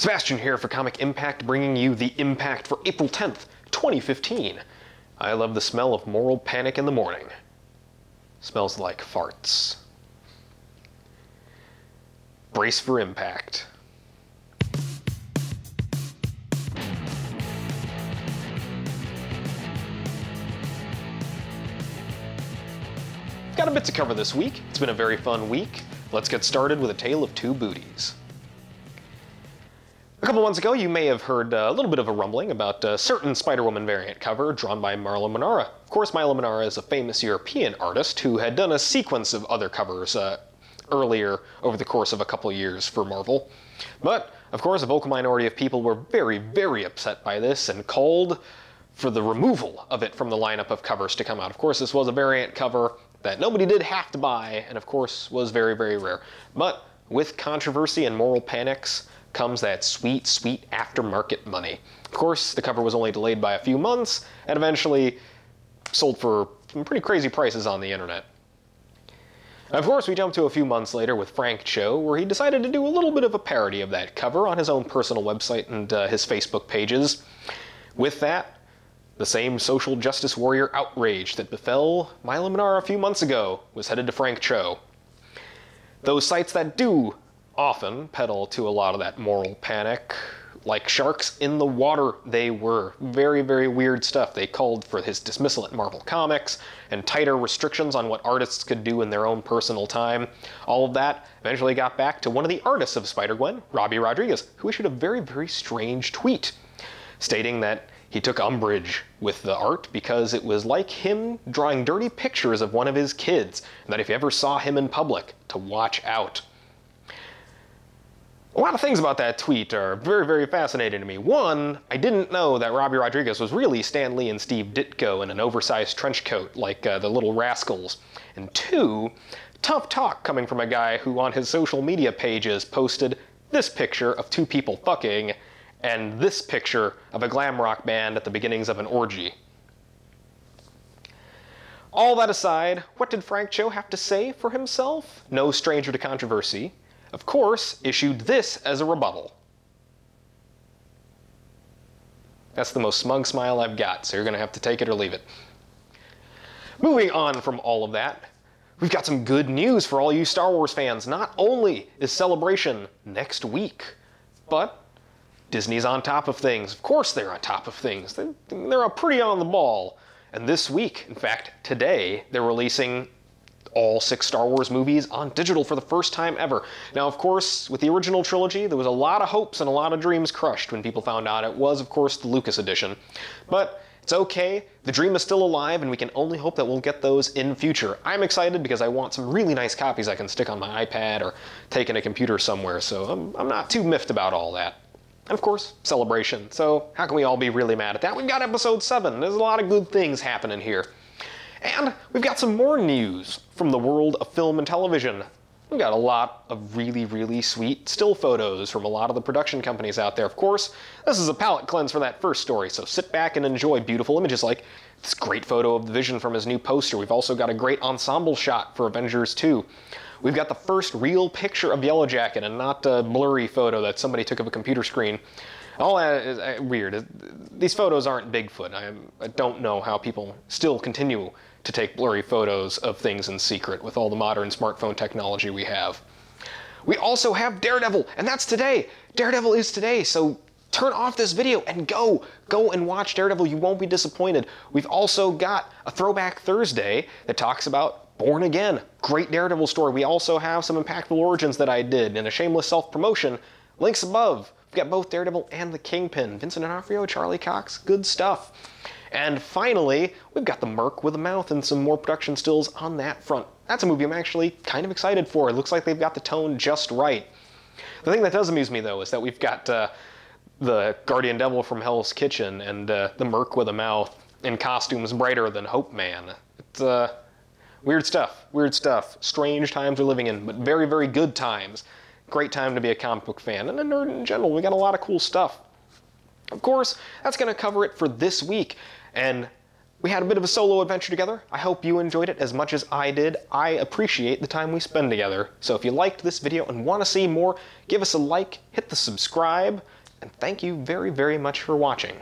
Sebastian here for Comic Impact, bringing you the Impact for April 10th, 2015. I love the smell of moral panic in the morning. Smells like farts. Brace for impact. Got a bit to cover this week. It's been a very fun week. Let's get started with A Tale of Two Booties. A couple months ago, you may have heard a little bit of a rumbling about a certain Spider-Woman variant cover drawn by Marla Manara. Of course, Marla Manara is a famous European artist who had done a sequence of other covers earlier over the course of a couple years for Marvel. But, of course, a vocal minority of people were very, very upset by this and called for the removal of it from the lineup of covers to come out. Of course, this was a variant cover that nobody did have to buy, and of course was very, very rare. But with controversy and moral panics comes that sweet, sweet aftermarket money. Of course, the cover was only delayed by a few months, and eventually sold for some pretty crazy prices on the internet. Of course, we jump to a few months later with Frank Cho, where he decided to do a little bit of a parody of that cover on his own personal website and his Facebook pages. With that, the same social justice warrior outrage that befell Marla Manara a few months ago was headed to Frank Cho. Those sites that do often peddle to a lot of that moral panic, like sharks in the water they were. Very, very weird stuff. They called for his dismissal at Marvel Comics and tighter restrictions on what artists could do in their own personal time. All of that eventually got back to one of the artists of Spider-Gwen, Robbie Rodriguez, who issued a very, very strange tweet stating that he took umbrage with the art because it was like him drawing dirty pictures of one of his kids, and that if you ever saw him in public, to watch out. A lot of things about that tweet are very, very fascinating to me. One, I didn't know that Robbie Rodriguez was really Stan Lee and Steve Ditko in an oversized trench coat like the Little Rascals. And two, tough talk coming from a guy who on his social media pages posted this picture of two people fucking and this picture of a glam rock band at the beginnings of an orgy. All that aside, what did Frank Cho have to say for himself? No stranger to controversy. Of course, issued this as a rebuttal. That's the most smug smile I've got, so you're going to have to take it or leave it. Moving on from all of that, we've got some good news for all you Star Wars fans. Not only is Celebration next week, but Disney's on top of things. Of course they're on top of things. They're pretty on the ball. And this week, in fact, today, they're releasing all 6 Star Wars movies on digital for the first time ever. Now, of course, with the original trilogy, there was a lot of hopes and a lot of dreams crushed when people found out it was, of course, the Lucas edition. But it's okay, the dream is still alive, and we can only hope that we'll get those in future. I'm excited because I want some really nice copies I can stick on my iPad or take in a computer somewhere, so I'm not too miffed about all that. And of course, Celebration. So how can we all be really mad at that? We've got episode 7. There's a lot of good things happening here. And we've got some more news from the world of film and television. We've got a lot of really, really sweet still photos from a lot of the production companies out there. Of course, this is a palette cleanse for that first story, so sit back and enjoy beautiful images like this great photo of the Vision from his new poster. We've also got a great ensemble shot for Avengers 2. We've got the first real picture of Yellow Jacket and not a blurry photo that somebody took of a computer screen. All that is weird. These photos aren't Bigfoot. I don't know how people still continue to take blurry photos of things in secret with all the modern smartphone technology we have. We also have Daredevil, and that's today. Daredevil is today, so turn off this video and go and watch Daredevil. You won't be disappointed. We've also got a Throwback Thursday that talks about Born Again. Great Daredevil story. We also have some impactful origins that I did in a shameless self-promotion. Links above. We've got both Daredevil and the Kingpin. Vincent D'Onofrio, Charlie Cox, good stuff. And finally, we've got The Merc with a Mouth and some more production stills on that front. That's a movie I'm actually kind of excited for. It looks like they've got the tone just right. The thing that does amuse me, though, is that we've got the Guardian Devil from Hell's Kitchen and the Merc with a Mouth in costumes brighter than Hope Man. It's weird stuff, weird stuff. Strange times we're living in, but very, very good times. Great time to be a comic book fan, and a nerd in general. We got a lot of cool stuff. Of course, that's going to cover it for this week. And We had a bit of a solo adventure together. I hope you enjoyed it as much as I did. I appreciate the time we spend together. So if you liked this video and want to see more, give us a like, hit the subscribe, and thank you very, very much for watching.